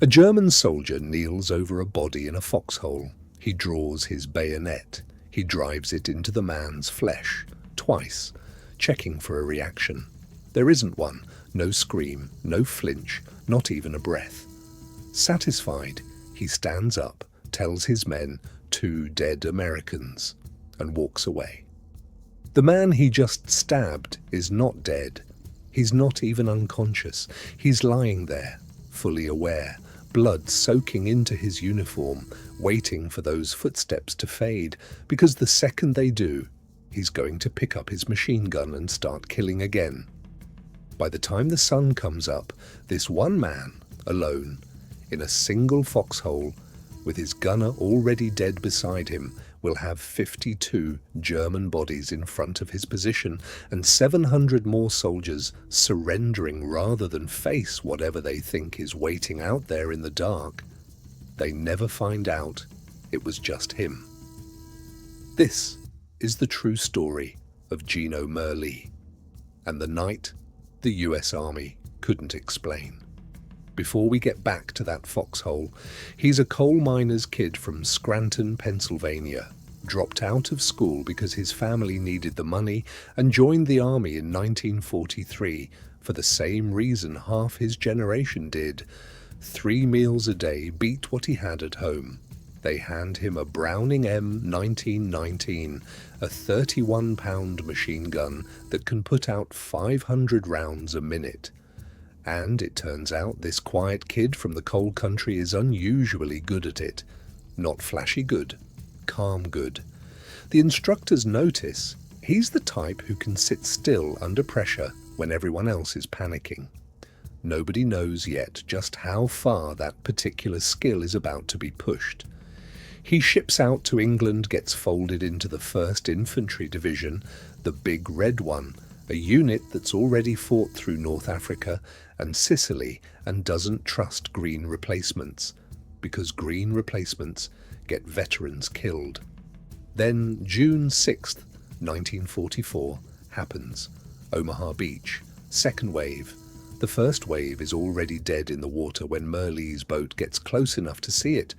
A German soldier kneels over a body in a foxhole. He draws his bayonet. He drives it into the man's flesh, twice, checking for a reaction. There isn't one. No scream, no flinch, not even a breath. Satisfied, he stands up, tells his men, 2 dead Americans, and walks away. The man he just stabbed is not dead. He's not even unconscious. He's lying there, fully aware, blood soaking into his uniform, waiting for those footsteps to fade, because the second they do, he's going to pick up his machine gun and start killing again. By the time the sun comes up, this one man, alone, in a single foxhole, with his gunner already dead beside him, will have 52 German bodies in front of his position and 700 more soldiers surrendering rather than face whatever they think is waiting out there in the dark. They never find out it was just him. This is the true story of Gino Merli, and the night the US Army couldn't explain. Before we get back to that foxhole, he's a coal miner's kid from Scranton, Pennsylvania, dropped out of school because his family needed the money and joined the army in 1943 for the same reason half his generation did. 3 meals a day beat what he had at home. They hand him a Browning M 1919, a 31-pound machine gun that can put out 500 rounds a minute. And it turns out this quiet kid from the coal country is unusually good at it. Not flashy good, calm good. The instructors notice he's the type who can sit still under pressure when everyone else is panicking. Nobody knows yet just how far that particular skill is about to be pushed. He ships out to England, gets folded into the 1st Infantry Division, the big red one, a unit that's already fought through North Africa and Sicily and doesn't trust green replacements, because green replacements get veterans killed. Then June 6th, 1944 happens. Omaha Beach, 2nd wave. The 1st wave is already dead in the water when Merli's boat gets close enough to see it.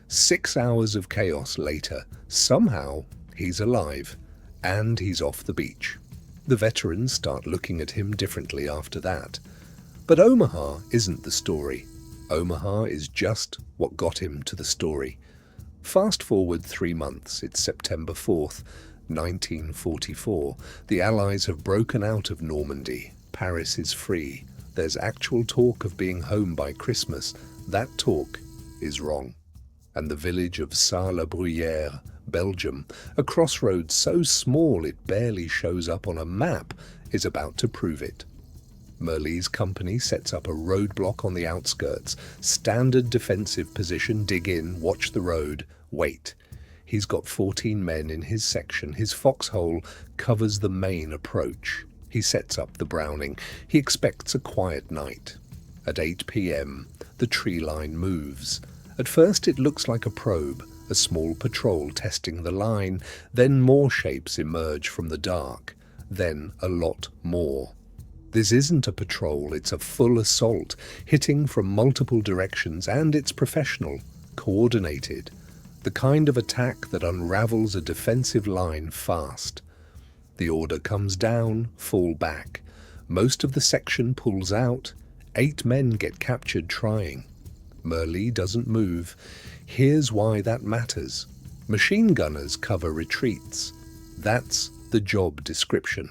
6 hours of chaos later, somehow he's alive, and he's off the beach. The veterans start looking at him differently after that. But Omaha isn't the story. Omaha is just what got him to the story. Fast forward 3 months, it's September 4th, 1944. The Allies have broken out of Normandy. Paris is free. There's actual talk of being home by Christmas. That talk is wrong. And the village of Sars-la-Bruyère, Belgium, a crossroads so small it barely shows up on a map, is about to prove it. Merli's company sets up a roadblock on the outskirts. Standard defensive position, dig in, watch the road, wait. He's got 14 men in his section. His foxhole covers the main approach. He sets up the Browning. He expects a quiet night. At 8 p.m., the tree line moves. At first it looks like a probe, a small patrol testing the line. Then more shapes emerge from the dark. Then a lot more. This isn't a patrol, it's a full assault, hitting from multiple directions, and it's professional, coordinated. The kind of attack that unravels a defensive line fast. The order comes down, fall back. Most of the section pulls out. 8 men get captured trying. Merli doesn't move. Here's why that matters. Machine gunners cover retreats. That's the job description.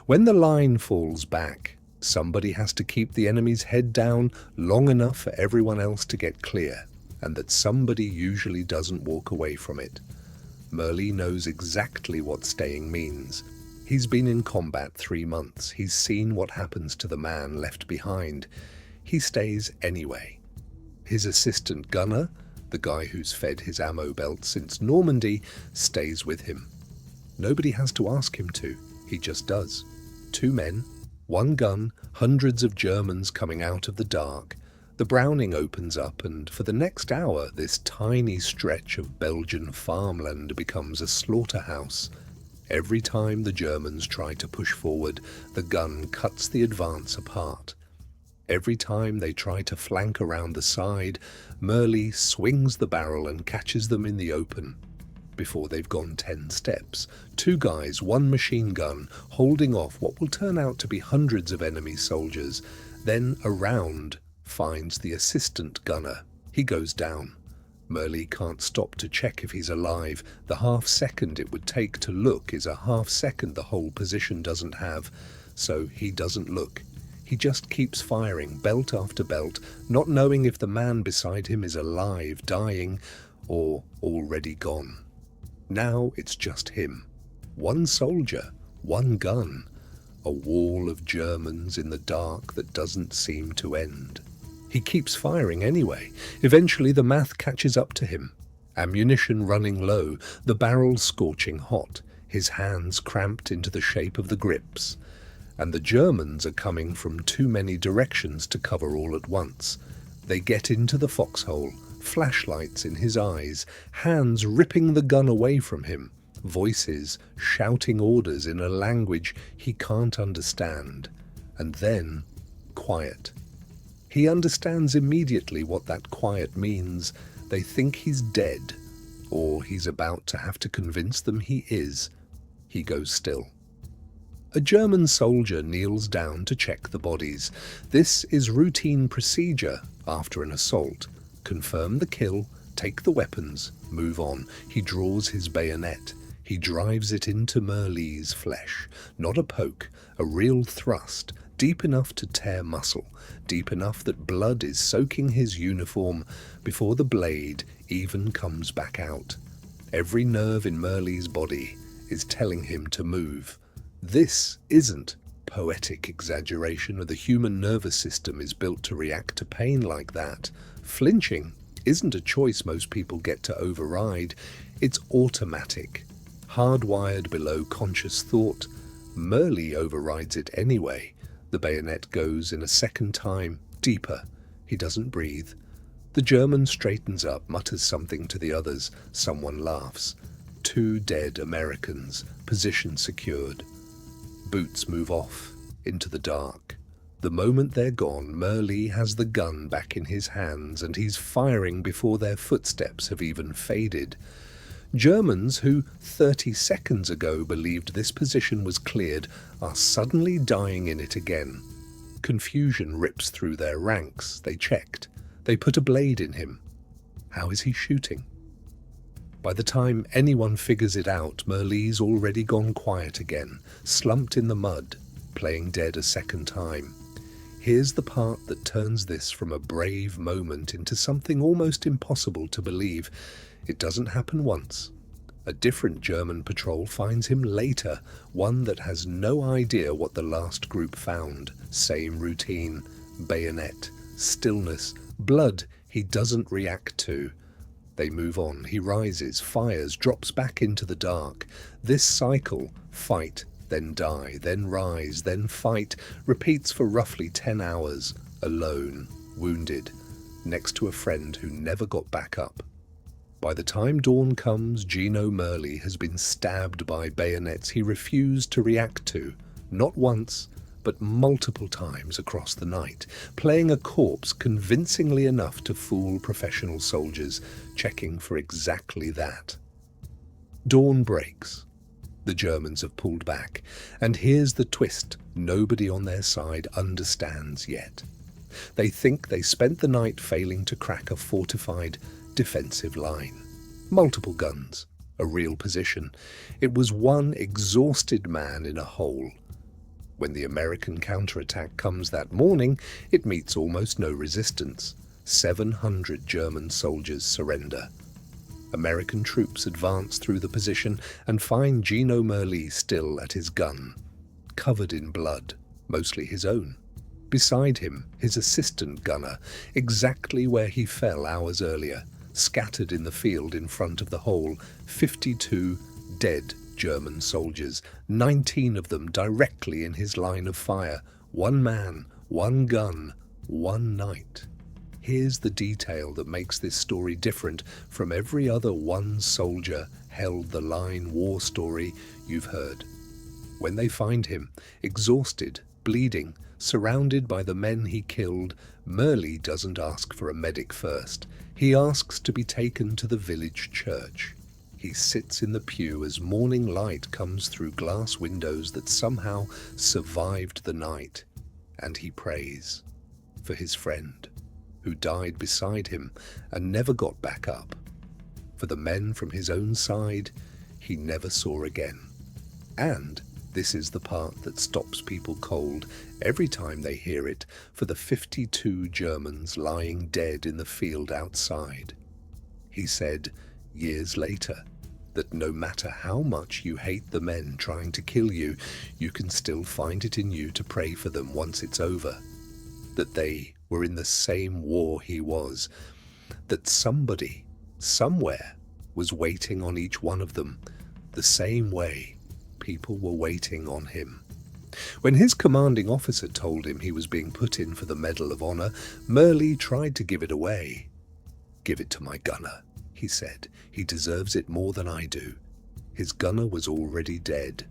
When the line falls back, somebody has to keep the enemy's head down long enough for everyone else to get clear, and that somebody usually doesn't walk away from it. Merli knows exactly what staying means. He's been in combat 3 months. He's seen what happens to the man left behind. He stays anyway. His assistant gunner, the guy who's fed his ammo belt since Normandy, stays with him. Nobody has to ask him to. He just does. 2 men, 1 gun, hundreds of Germans coming out of the dark. The Browning opens up, and for the next hour, this tiny stretch of Belgian farmland becomes a slaughterhouse. Every time the Germans try to push forward, the gun cuts the advance apart. Every time they try to flank around the side, Merli swings the barrel and catches them in the open. Before they've gone 10 steps, 2 guys, 1 machine gun, holding off what will turn out to be hundreds of enemy soldiers. Then a round finds the assistant gunner. He goes down. Merli can't stop to check if he's alive. The half second it would take to look is a half second the whole position doesn't have, so he doesn't look. He just keeps firing, belt after belt, not knowing if the man beside him is alive, dying, or already gone. Now it's just him. 1 soldier, 1 gun. A wall of Germans in the dark that doesn't seem to end. He keeps firing anyway. Eventually the math catches up to him. Ammunition running low, the barrel scorching hot, his hands cramped into the shape of the grips. And the Germans are coming from too many directions to cover all at once. They get into the foxhole, flashlights in his eyes, hands ripping the gun away from him, voices shouting orders in a language he can't understand. And then, quiet. He understands immediately what that quiet means. They think he's dead, or he's about to have to convince them he is. He goes still. A German soldier kneels down to check the bodies. This is routine procedure after an assault. Confirm the kill, take the weapons, move on. He draws his bayonet. He drives it into Merli's flesh. Not a poke, a real thrust, deep enough to tear muscle, deep enough that blood is soaking his uniform before the blade even comes back out. Every nerve in Merli's body is telling him to move. This isn't poetic exaggeration, or the human nervous system is built to react to pain like that. Flinching isn't a choice most people get to override. It's automatic, hardwired below conscious thought. Merli overrides it anyway. The bayonet goes in a second time, deeper. He doesn't breathe. The German straightens up, mutters something to the others. Someone laughs. 2 dead Americans, position secured. Boots move off into the dark. The moment they're gone, Merli has the gun back in his hands and he's firing before their footsteps have even faded. Germans who 30 seconds ago believed this position was cleared are suddenly dying in it again. Confusion rips through their ranks. They checked. They put a blade in him. How is he shooting? By the time anyone figures it out, Merli's already gone quiet again, slumped in the mud, playing dead a second time. Here's the part that turns this from a brave moment into something almost impossible to believe. It doesn't happen once. A different German patrol finds him later, one that has no idea what the last group found. Same routine, bayonet, stillness, blood he doesn't react to. They move on. He rises, fires, drops back into the dark. This cycle, fight, then die, then rise, then fight, repeats for roughly 10 hours, alone, wounded, next to a friend who never got back up. By the time dawn comes, Gino Merli has been stabbed by bayonets he refused to react to, not once, but multiple times across the night, playing a corpse convincingly enough to fool professional soldiers, checking for exactly that. Dawn breaks. The Germans have pulled back, and here's the twist nobody on their side understands yet. They think they spent the night failing to crack a fortified defensive line. Multiple guns, a real position. It was one exhausted man in a hole. When the American counterattack comes that morning, it meets almost no resistance. 700 German soldiers surrender. American troops advance through the position and find Gino Merli still at his gun, covered in blood, mostly his own. Beside him, his assistant gunner, exactly where he fell hours earlier, scattered in the field in front of the hole, 52 dead German soldiers, 19 of them directly in his line of fire. 1 man, 1 gun, 1 night. Here's the detail that makes this story different from every other one soldier held the line war story you've heard. When they find him, exhausted, bleeding, surrounded by the men he killed, Merli doesn't ask for a medic first. He asks to be taken to the village church. He sits in the pew as morning light comes through glass windows that somehow survived the night, and he prays for his friend, who died beside him and never got back up, for the men from his own side he never saw again. And this is the part that stops people cold every time they hear it, for the 52 Germans lying dead in the field outside. He said, years later, that no matter how much you hate the men trying to kill you, you can still find it in you to pray for them once it's over. That they were in the same war he was. That somebody, somewhere, was waiting on each one of them, the same way people were waiting on him. When his commanding officer told him he was being put in for the Medal of Honor, Merli tried to give it away. "Give it to my gunner," he said. "He deserves it more than I do." His gunner was already dead.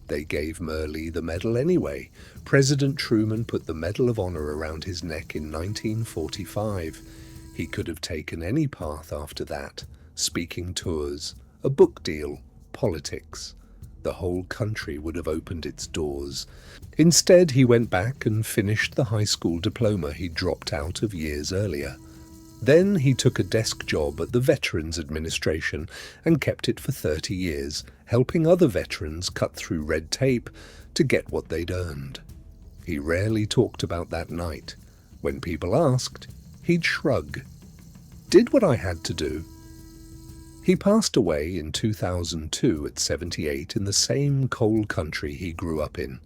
They gave Merli the medal anyway. President Truman put the Medal of Honor around his neck in 1945. He could have taken any path after that: speaking tours, a book deal, politics. The whole country would have opened its doors. Instead, he went back and finished the high school diploma he dropped out of years earlier. Then he took a desk job at the Veterans Administration and kept it for 30 years, helping other veterans cut through red tape to get what they'd earned. He rarely talked about that night. When people asked, he'd shrug. "Did what I had to do." He passed away in 2002 at 78 in the same coal country he grew up in.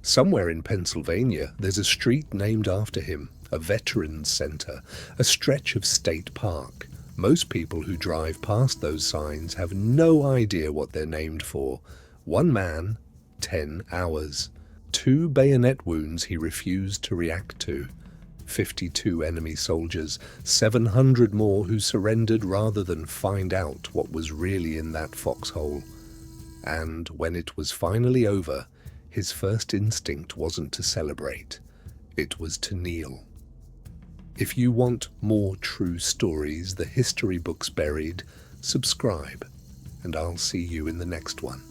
Somewhere in Pennsylvania, there's a street named after him, a veterans center, a stretch of state park. Most people who drive past those signs have no idea what they're named for. One man, 10 hours. 2 bayonet wounds he refused to react to. 52 enemy soldiers, 700 more who surrendered rather than find out what was really in that foxhole. And when it was finally over, his first instinct wasn't to celebrate. It was to kneel. If you want more true stories, the history books buried, subscribe, and I'll see you in the next one.